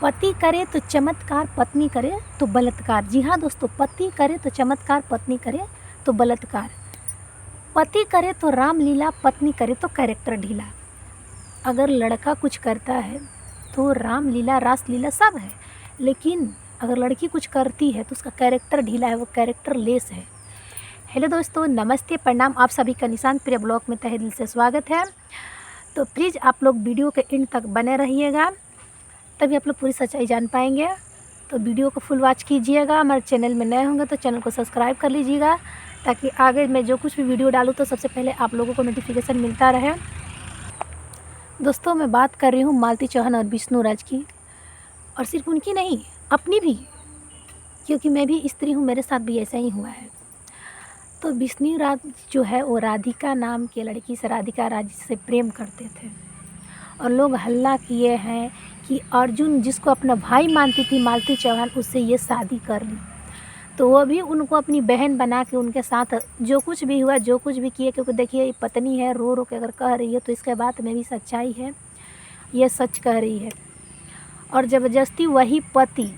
पति करे तो चमत्कार, पत्नी करे तो बलात्कार। जी हाँ दोस्तों, पति करे तो चमत्कार, पत्नी करे तो बलात्कार। पति करे तो रामलीला, पत्नी करे तो कैरेक्टर ढीला। अगर लड़का कुछ करता है तो रामलीला, रासलीला सब है, लेकिन अगर लड़की कुछ करती है तो उसका कैरेक्टर ढीला है, वो कैरेक्टर लेस है। हेलो दोस्तों, नमस्ते, प्रणाम। आप सभी का निशांत प्रिया ब्लॉग में तहे दिल से स्वागत है। तो प्लीज़ आप लोग वीडियो के एंड तक बने रहिएगा, तभी आप लोग पूरी सच्चाई जान पाएंगे। तो वीडियो को फुल वॉच कीजिएगा। हमारे चैनल में नए होंगे तो चैनल को सब्सक्राइब कर लीजिएगा, ताकि आगे मैं जो कुछ भी वीडियो डालूँ तो सबसे पहले आप लोगों को नोटिफिकेशन मिलता रहे। दोस्तों, मैं बात कर रही हूँ मालती चौहान और विष्णु राज की, और सिर्फ उनकी नहीं, अपनी भी, क्योंकि मैं भी स्त्री हूँ, मेरे साथ भी ऐसा ही हुआ है। तो विष्णु राज जो है वो राधिका नाम की लड़की से, राधिका राज से प्रेम करते थे, और लोग हल्ला किए हैं कि अर्जुन, जिसको अपना भाई मानती थी मालती चौहान, उससे ये शादी कर ली। तो वो भी उनको अपनी बहन बना के उनके साथ जो कुछ भी हुआ, जो कुछ भी किए, क्योंकि देखिए ये पत्नी है, रो रो के अगर कह रही है तो इसके बात में भी सच्चाई है, ये सच कह रही है। और ज़बरदस्ती वही पति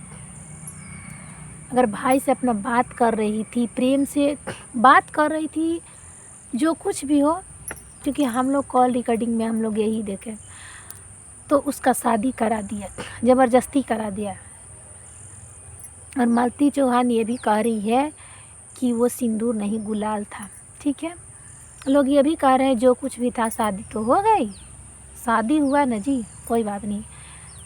अगर भाई से अपना बात कर रही थी, प्रेम से बात कर रही थी, जो कुछ भी हो, क्योंकि हम लोग कॉल रिकॉर्डिंग में हम लोग यही देखें, तो उसका शादी करा दिया, ज़बरदस्ती करा दिया। और मालती चौहान ये भी कह रही है कि वो सिंदूर नहीं, गुलाल था। ठीक है, लोग ये भी कह रहे हैं जो कुछ भी था शादी तो हो गई, शादी हुआ ना जी, कोई बात नहीं।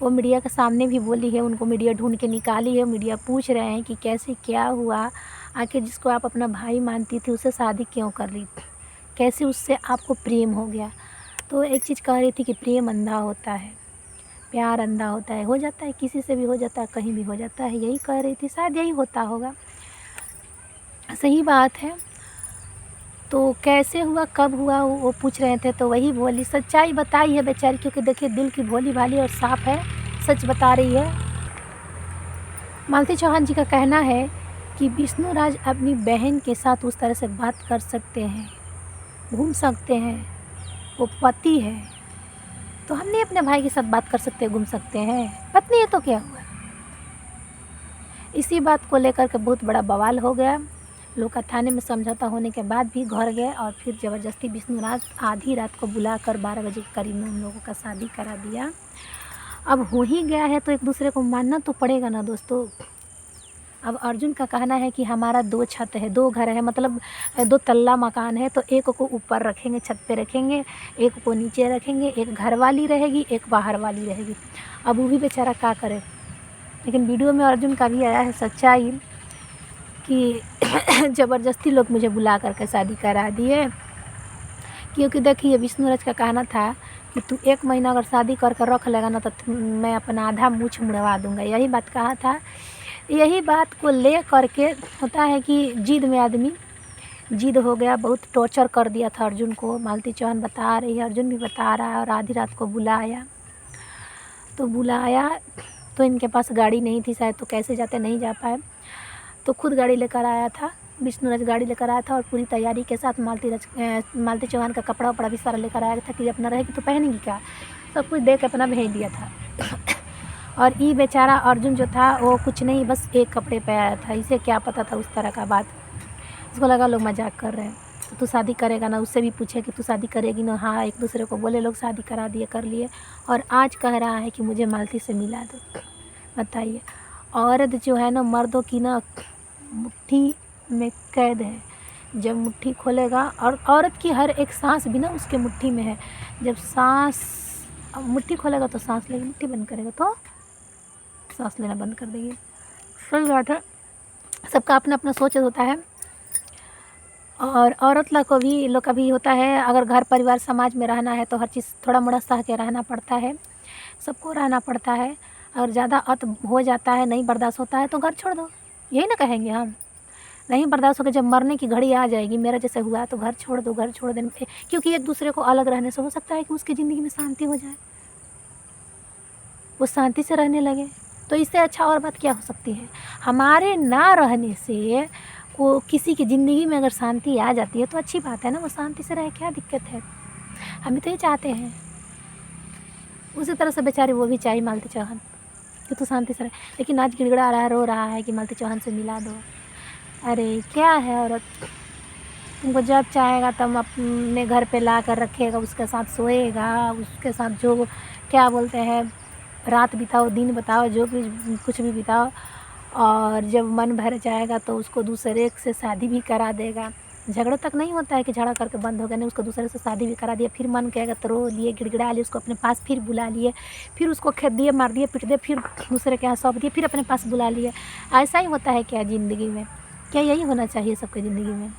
वो मीडिया के सामने भी बोली है, उनको मीडिया ढूंढ के निकाली है। मीडिया पूछ रहे हैं कि कैसे क्या हुआ, आखिर जिसको आप अपना भाई मानती थी उससे शादी क्यों कर ली, कैसे उससे आपको प्रेम हो गया। तो एक चीज़ कह रही थी कि प्रेम अंधा होता है, प्यार अंधा होता है, हो जाता है, किसी से भी हो जाता है, कहीं भी हो जाता है, यही कह रही थी, शायद यही होता होगा। सही बात है। तो कैसे हुआ, कब हुआ, वो पूछ रहे थे, तो वही बोली, सच्चाई बताई है बेचारी, क्योंकि देखिए दिल की भोली भाली और साफ है, सच बता रही है। मालती चौहान जी का कहना है कि विष्णु राज अपनी बहन के साथ उस तरह से बात कर सकते हैं, घूम सकते हैं, वो पति है, तो हम नहीं अपने भाई के साथ बात कर सकते, घूम सकते हैं, पत्नी है तो क्या हुआ। इसी बात को लेकर के बहुत बड़ा बवाल हो गया। लोग का थाने में समझौता होने के बाद भी घर गए, और फिर ज़बरदस्ती विष्णु राज आधी रात को बुलाकर 12 बजे के करीब में उन लोगों का शादी करा दिया। अब हो ही गया है तो एक दूसरे को मानना तो पड़ेगा ना दोस्तों। अब अर्जुन का कहना है कि हमारा 2 छत है, 2 घर है, मतलब 2 तल्ला मकान है, तो एक को ऊपर रखेंगे, छत पे रखेंगे, एक को नीचे रखेंगे, एक घर वाली रहेगी, एक बाहर वाली रहेगी। अब वो भी बेचारा क्या करे। लेकिन वीडियो में अर्जुन का भी आया है सच्चाई कि ज़बरदस्ती लोग मुझे बुला करके शादी करा दिए, क्योंकि देखिए विष्णु राज का कहना था कि तू 1 महीना अगर शादी करके रख लेगा ना, तो मैं अपना आधा मूछ मुड़वा दूंगा, यही बात कहा था। यही बात को ले करके होता है कि जिद में आदमी, जिद हो गया, बहुत टॉर्चर कर दिया था अर्जुन को। मालती चौहान बता रही है, अर्जुन भी बता रहा है, और आधी रात को बुलाया तो इनके पास गाड़ी नहीं थी शायद, तो कैसे जाते, नहीं जा पाए, तो खुद गाड़ी लेकर आया था, विष्णु राज गाड़ी लेकर आया था, और पूरी तैयारी के साथ मालती चौहान का कपड़ा वपड़ा भी सारा लेकर आया था कि अपना रहेगी तो पहनेगी क्या, सब कुछ दे के अपना भेज दिया था। और ये बेचारा अर्जुन जो था वो कुछ नहीं, बस एक कपड़े पे आया था, इसे क्या पता था उस तरह का बात। इसको लगा लोग मजाक कर रहे हैं, तो तू शादी करेगा ना, उससे भी पूछे कि तू शादी करेगी ना, हाँ, एक दूसरे को बोले, लोग शादी करा दिए, कर लिए, और आज कह रहा है कि मुझे मालती से मिला दो। बताइए, औरत जो है ना, मर्दों की ना मुट्ठी में कैद है, जब मुट्ठी खोलेगा, और औरत की हर एक सांस भी ना उसके मुट्ठी में है। जब सांस मुट्ठी खोलेगा तो सांस लेगी, मुट्ठी बंद करेगा तो सांस लेना बंद कर देगी। सही बात है, सबका अपना अपना सोच होता है। और औरत लोग का भी होता है, अगर घर परिवार समाज में रहना है तो हर चीज़ थोड़ा मोड़ा सह के रहना पड़ता है, सबको रहना पड़ता है। और ज़्यादा अत हो जाता है, नहीं बर्दाश्त होता है तो घर छोड़ दो, यही ना कहेंगे हम। नहीं बर्दाश्त होकर जब मरने की घड़ी आ जाएगी, मेरा जैसे हुआ, तो घर छोड़ दो, घर छोड़ देने, क्योंकि एक दूसरे को अलग रहने से हो सकता है कि उसकी ज़िंदगी में शांति हो जाए, वो शांति से रहने लगे। तो इससे अच्छा और बात क्या हो सकती है। हमारे ना रहने से को किसी की ज़िंदगी में अगर शांति आ जाती है तो अच्छी बात है ना, वो शांति से रहे, क्या दिक्कत है, हम भी तो ये चाहते हैं। उसी तरह से बेचारी वो भी चाहिए मालती चौहान, कि तू शांति से रहे, लेकिन आज गिड़गिड़ा रहा है, रो रहा है कि मालती चौहान से मिला दो। अरे क्या है औरत, तुमको जब चाहेगा तब अपने घर पे ला कर रखेगा, उसके साथ सोएगा, उसके साथ जो क्या बोलते हैं रात बिताओ, दिन बिताओ, जो भी कुछ भी बिताओ, और जब मन भर जाएगा तो उसको दूसरे से शादी भी करा देगा। झगड़ों तक नहीं होता है कि झगड़ा करके बंद हो गया, नहीं, उसको दूसरे से शादी भी करा दिया, फिर मन कहेगा तो रो लिए, गिड़गिड़ा लिए, उसको अपने पास फिर बुला लिए, फिर उसको खेत दिए, मार दिए, पीट दिए, फिर दूसरे के यहाँ सौंप दिए, फिर अपने पास बुला लिए। ऐसा ही होता है क्या ज़िंदगी में? क्या यही होना चाहिए सबके ज़िंदगी में?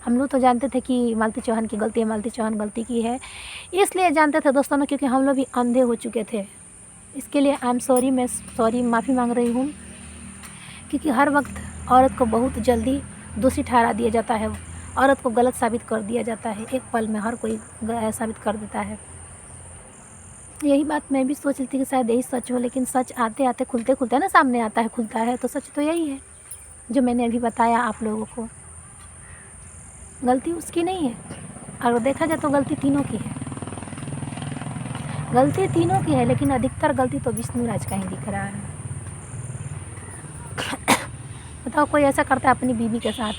हम लोग तो जानते थे कि मालती चौहान की गलती है, मालती चौहान गलती की है, इसलिए जानते थे दोस्तों ना, क्योंकि हम लोग भी अंधे हो चुके थे। इसके लिए आई एम सॉरी, मैं सॉरी माफ़ी मांग रही हूँ, क्योंकि हर वक्त औरत को बहुत जल्दी दोषी ठहरा दिया जाता है, औरत को गलत साबित कर दिया जाता है, एक पल में हर कोई साबित कर देता है। यही बात मैं भी सोच रही थी कि शायद यही सच हो, लेकिन सच आते आते खुलते खुलते ना सामने आता है, खुलता है, तो सच तो यही है जो मैंने अभी बताया आप लोगों को। गलती उसकी नहीं है, अगर देखा जाए तो गलती तीनों की है, गलती तीनों की है, लेकिन अधिकतर गलती तो विष्णु राज का ही दिख रहा है। बताओ, कोई ऐसा करता है अपनी बीवी के साथ,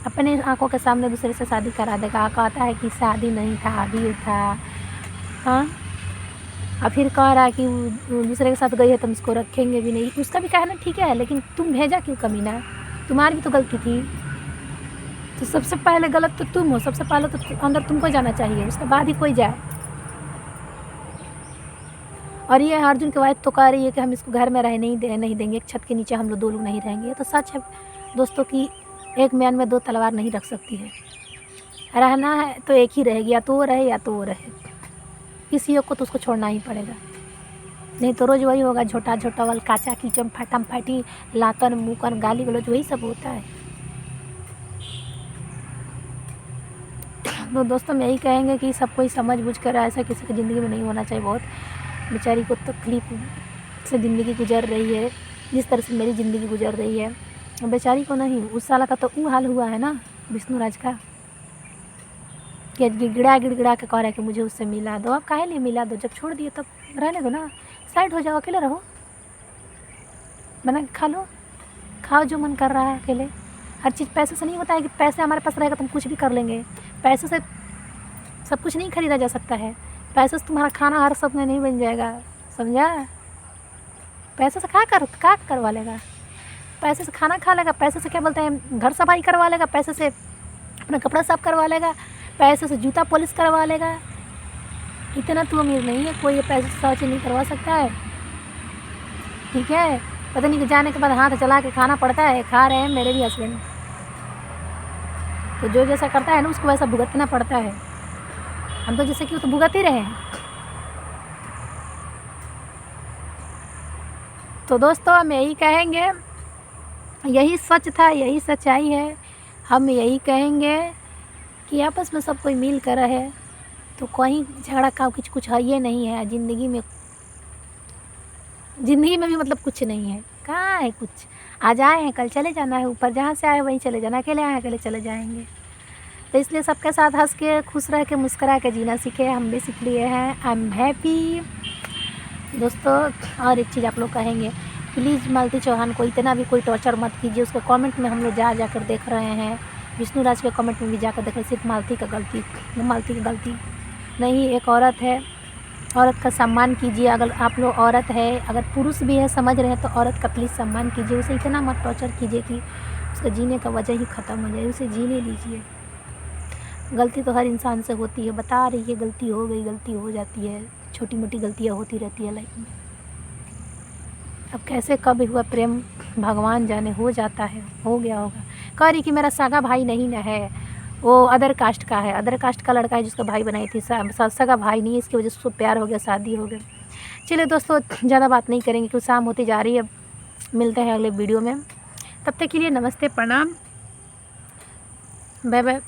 अपने आंखों के सामने दूसरे से शादी करा देगा, कहता है कि शादी नहीं था, अभी था, हाँ, और फिर कह रहा है कि दूसरे के साथ गई है तो हम उसको रखेंगे भी नहीं। उसका भी कहना ठीक है, लेकिन तुम भेजा क्यों कमीना? तुम्हारी भी तो गलती थी, तो सबसे पहले गलत तो तुम हो, सबसे पहले तो अंदर तुमको जाना चाहिए, उसके बाद ही कोई जाए। और ये अर्जुन की वाइफ तो कह रही है कि हम इसको घर में रह नहीं देंगे, एक छत के नीचे हम लोग दो लोग नहीं रहेंगे। ये तो सच है दोस्तों कि एक म्यान में दो तलवार नहीं रख सकती है, रहना है तो एक ही रहेगी, या तो वो रहे या तो वो रहे, किसी को तो उसको छोड़ना ही पड़ेगा, नहीं तो रोज़ वही होगा, झोटा झोटा वाल, काचा कीचम, फाटम फाटी, लातन मुकन, गाली गलौज, वही सब होता है। तो दोस्तों हम यही कहेंगे कि सब कोई समझ बुझ कर, ऐसा किसी की ज़िंदगी में नहीं होना चाहिए। बहुत बेचारी को तकलीफ से ज़िंदगी गुजर रही है, जिस तरह से मेरी ज़िंदगी गुजर रही है, बेचारी को नहीं, उस साल का तो वो हाल हुआ है ना विष्णु राज का, कि गिड़गिड़ा गिड़गिड़ा के कह रहा है कि मुझे उससे मिला दो। अब काहे लिए मिला दो? जब छोड़ दिए तब रहने दो ना, साइड हो जाओ, अकेले रहो, बना के खा लो, खाओ जो मन कर रहा है अकेले। हर चीज़ पैसे से नहीं होता है कि पैसे हमारे पास रहेगा तो हम कुछ भी कर लेंगे, पैसे से सब कुछ नहीं खरीदा जा सकता है, पैसे से तुम्हारा खाना हर सब में नहीं बन जाएगा, समझा? पैसे से क्या करवा लेगा? पैसे से खाना खा लेगा, पैसे से क्या बोलते हैं घर सफाई करवा लेगा, पैसे से अपना कपड़ा साफ करवा लेगा, पैसे से जूता पॉलिश करवा लेगा। इतना तो अमीर नहीं है कोई, ये पैसे से सब चीज़ नहीं करवा सकता है, ठीक है? पता नहीं कि जाने के बाद हाथ चला के खाना पड़ता है, खा रहे हैं मेरे भी हस्बैंड, तो जो जैसा करता है ना उसको वैसा भुगतना पड़ता है। हम तो जैसे कि वो तो भुगत ही रहे हैं। तो दोस्तों हम यही कहेंगे, यही सच था, यही सच्चाई है, हम यही कहेंगे कि आपस में सब कोई मिल कर रहे, तो कहीं झगड़ा का कुछ है ये नहीं है ज़िंदगी में भी मतलब कुछ नहीं है, कहाँ है कुछ? आज आए हैं कल चले जाना है, ऊपर जहाँ से आए वहीं चले जाना, अकेले आए अकेले चले जाएंगे। तो इसलिए सबके साथ हंस के, खुश रह के, मुस्करा के जीना सीखे, हम भी सीख लिए हैं। आई एम हैप्पी दोस्तों। और एक चीज़ आप लोग कहेंगे, प्लीज़ मालती चौहान को इतना भी कोई टॉर्चर मत कीजिए, उसके कमेंट में हम लोग जा कर देख रहे हैं, विष्णु राज के कमेंट में भी जाकर देख रहे, सिर्फ मालती की गलती नहीं, एक औरत है, औरत का सम्मान कीजिए। अगर आप लोग औरत है, अगर पुरुष भी है समझ रहे हैं, तो औरत का प्लीज़ सम्मान कीजिए, उसे इतना मत टॉर्चर कीजिए कि उसका जीने का वजह ही ख़त्म हो जाए, उसे जीने दीजिए। गलती तो हर इंसान से होती है, बता रही है गलती हो गई, गलती हो जाती है, छोटी मोटी गलतियाँ होती रहती है लाइफ में। अब कैसे कब हुआ प्रेम भगवान जाने, हो जाता है, हो गया होगा। कह रही कि मेरा सगा भाई नहीं न है, वो अदर कास्ट का है, अदर कास्ट का लड़का है जिसका भाई बनाई थी, सगा भाई नहीं है, इसकी वजह से उसको प्यार हो गया, शादी हो गई। चलिए दोस्तों ज़्यादा बात नहीं करेंगे क्योंकि शाम होती जा रही है, मिलते हैं अगले वीडियो में, तब तक के लिए नमस्ते, प्रणाम, बाय बाय।